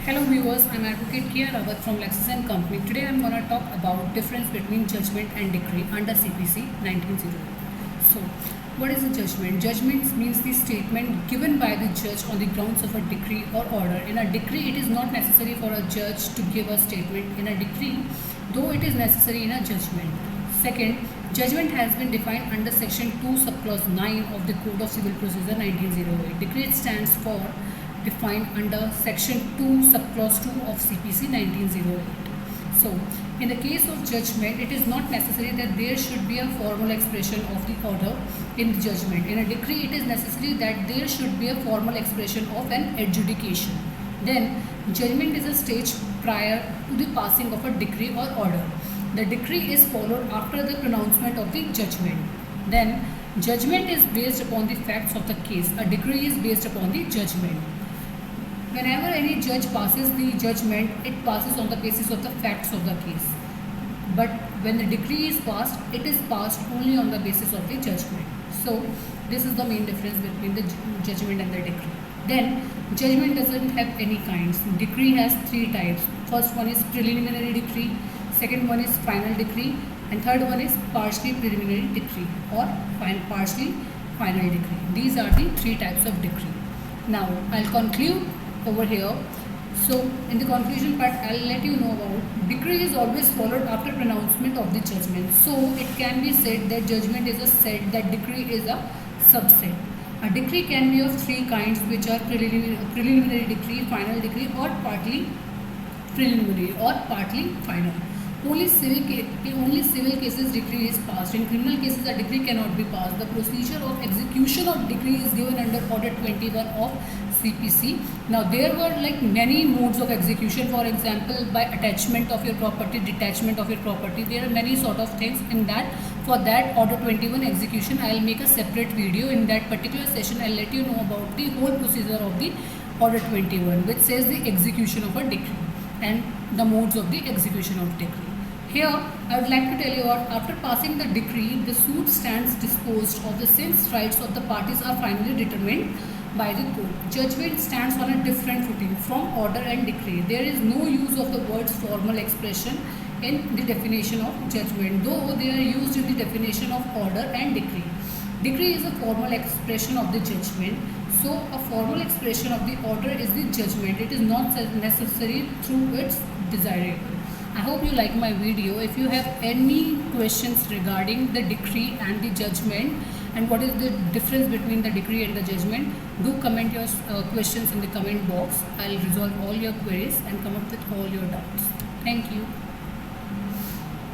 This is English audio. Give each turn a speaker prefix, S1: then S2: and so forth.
S1: Hello viewers, I'm Advocate Kia Rawat from Lexis and Company. Today I'm going to talk about difference between judgment and decree under CPC 1908. So, what is a judgment? Judgment means the statement given by the judge on the grounds of a decree or order. In a decree, it is not necessary for a judge to give a statement in a decree, though it is necessary in a judgment. Second, judgment has been defined under Section 2 subclause 9 of the Code of Civil Procedure 1908. Decree stands for defined under Section 2 subclause 2 of CPC 1908. So, in the case of judgment, it is not necessary that there should be a formal expression of the order in the judgment. In a decree, it is necessary that there should be a formal expression of an adjudication. Then, judgment is a stage prior to the passing of a decree or order. The decree is followed after the pronouncement of the judgment. Then, judgment is based upon the facts of the case. A decree is based upon the judgment. Whenever any judge passes the judgment, it passes on the basis of the facts of the case. But when the decree is passed, it is passed only on the basis of the judgment. So, this is the main difference between the judgment and the decree. Then, judgment doesn't have any kinds. Decree has three types. First one is preliminary decree, second one is final decree, and third one is partially preliminary decree or partially final decree. These are the three types of decree. Now, I'll conclude over here. So in the conclusion part, I'll let you know about decree is always followed after pronouncement of the judgment. So it can be said that judgment is a set, that decree is a subset. A decree can be of three kinds, which are preliminary decree, final decree, or partly preliminary or partly final. Only civil cases decree is passed. In criminal cases, a decree cannot be passed. The procedure of execution of decree is given under Order 21 of CPC. Now, there were like many modes of execution. For example, by attachment of your property, detachment of your property. There are many sort of things in that. For that Order 21 execution, I will make a separate video. In that particular session, I will let you know about the whole procedure of the Order 21, which says the execution of a decree and the modes of the execution of decree. Here, I would like to tell you what, after passing the decree, the suit stands disposed of the since rights of the parties are finally determined by the court. Judgment stands on a different footing from order and decree. There is no use of the words formal expression in the definition of judgment, though they are used in the definition of order and decree. Decree is a formal expression of the judgment. So, a formal expression of the order is the judgment. It is not necessary through its desirable. I hope you like my video. If you have any questions regarding the decree and the judgment and what is the difference between the decree and the judgment, do comment your questions in the comment box. I'll resolve all your queries and come up with all your doubts. Thank you.